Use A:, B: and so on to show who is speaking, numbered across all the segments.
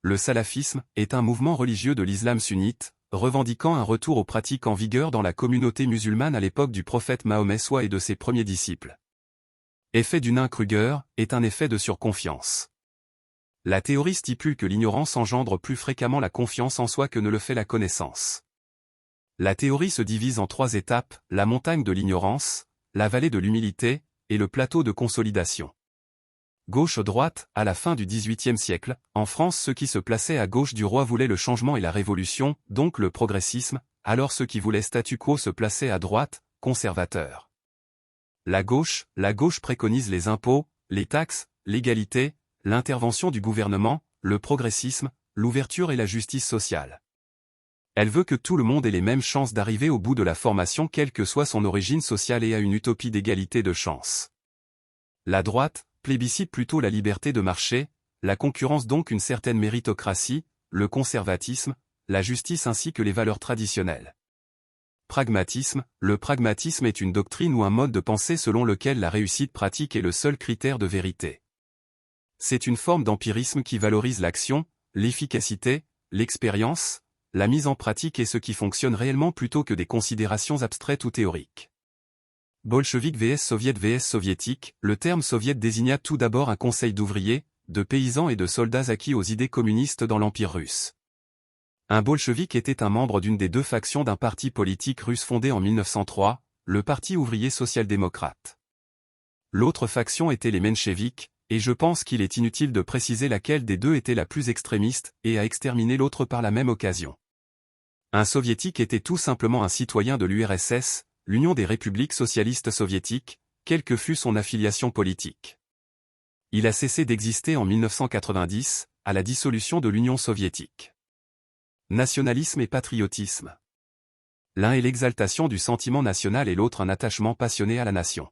A: Le salafisme est un mouvement religieux de l'islam sunnite, revendiquant un retour aux pratiques en vigueur dans la communauté musulmane à l'époque du prophète Mahomet soit et de ses premiers disciples. Effet du nain Kruger est un effet de surconfiance. La théorie stipule que l'ignorance engendre plus fréquemment la confiance en soi que ne le fait la connaissance. La théorie se divise en 3 étapes, la montagne de l'ignorance, la vallée de l'humilité, et le plateau de consolidation. Gauche-droite, à la fin du XVIIIe siècle, en France ceux qui se plaçaient à gauche du roi voulaient le changement et la révolution, donc le progressisme, alors ceux qui voulaient statu quo se plaçaient à droite, conservateurs. La gauche préconise les impôts, les taxes, l'égalité, l'intervention du gouvernement, le progressisme, l'ouverture et la justice sociale. Elle veut que tout le monde ait les mêmes chances d'arriver au bout de la formation quelle que soit son origine sociale et à une utopie d'égalité de chances. La droite plébiscite plutôt la liberté de marché, la concurrence donc une certaine méritocratie, le conservatisme, la justice ainsi que les valeurs traditionnelles. Pragmatisme, le pragmatisme est une doctrine ou un mode de pensée selon lequel la réussite pratique est le seul critère de vérité. C'est une forme d'empirisme qui valorise l'action, l'efficacité, l'expérience, la mise en pratique et ce qui fonctionne réellement plutôt que des considérations abstraites ou théoriques. Bolchevique vs soviétique, le terme soviet désigna tout d'abord un conseil d'ouvriers, de paysans et de soldats acquis aux idées communistes dans l'Empire russe. Un bolchevique était un membre d'une des 2 factions d'un parti politique russe fondé en 1903, le Parti ouvrier social-démocrate. L'autre faction était les mencheviks, et je pense qu'il est inutile de préciser laquelle des 2 était la plus extrémiste et a exterminé l'autre par la même occasion. Un soviétique était tout simplement un citoyen de l'URSS, l'Union des républiques socialistes soviétiques, quelle que fût son affiliation politique. Il a cessé d'exister en 1990, à la dissolution de l'Union soviétique. Nationalisme et patriotisme. L'un est l'exaltation du sentiment national et l'autre un attachement passionné à la nation.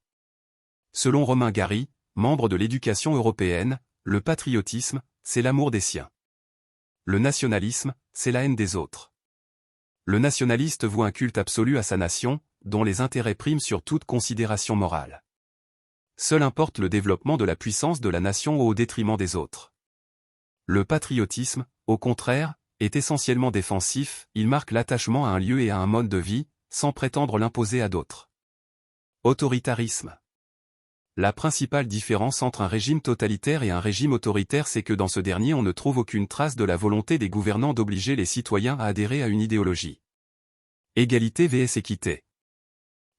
A: Selon Romain Gary, membre de l'éducation européenne, le patriotisme, c'est l'amour des siens. Le nationalisme, c'est la haine des autres. Le nationaliste voue un culte absolu à sa nation, dont les intérêts priment sur toute considération morale. Seul importe le développement de la puissance de la nation au détriment des autres. Le patriotisme, au contraire, est essentiellement défensif, il marque l'attachement à un lieu et à un mode de vie, sans prétendre l'imposer à d'autres. Autoritarisme. La principale différence entre un régime totalitaire et un régime autoritaire c'est que dans ce dernier on ne trouve aucune trace de la volonté des gouvernants d'obliger les citoyens à adhérer à une idéologie. Égalité vs équité.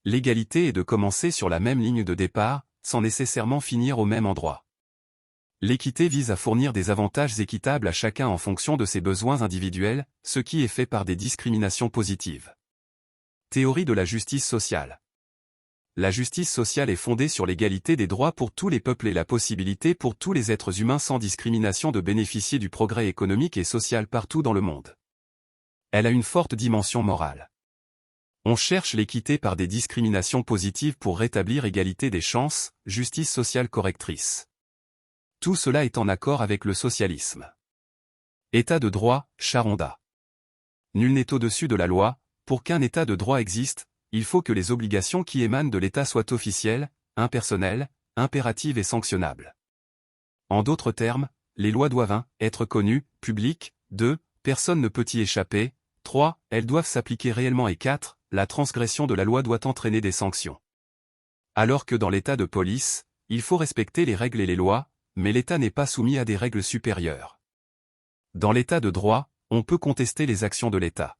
A: L'égalité est de commencer sur la même ligne de départ, sans nécessairement finir au même endroit. L'équité vise à fournir des avantages équitables à chacun en fonction de ses besoins individuels, ce qui est fait par des discriminations positives. Théorie de la justice sociale. La justice sociale est fondée sur l'égalité des droits pour tous les peuples et la possibilité pour tous les êtres humains sans discrimination de bénéficier du progrès économique et social partout dans le monde. Elle a une forte dimension morale. On cherche l'équité par des discriminations positives pour rétablir égalité des chances, justice sociale correctrice. Tout cela est en accord avec le socialisme. État de droit, Charonda. Nul n'est au-dessus de la loi, pour qu'un état de droit existe, il faut que les obligations qui émanent de l'État soient officielles, impersonnelles, impératives et sanctionnables. En d'autres termes, les lois doivent 1. Être connues, publiques, 2. Personne ne peut y échapper, 3. Elles doivent s'appliquer réellement et 4. La transgression de la loi doit entraîner des sanctions. Alors que dans l'état de police, il faut respecter les règles et les lois, mais l'État n'est pas soumis à des règles supérieures. Dans l'état de droit, on peut contester les actions de l'État.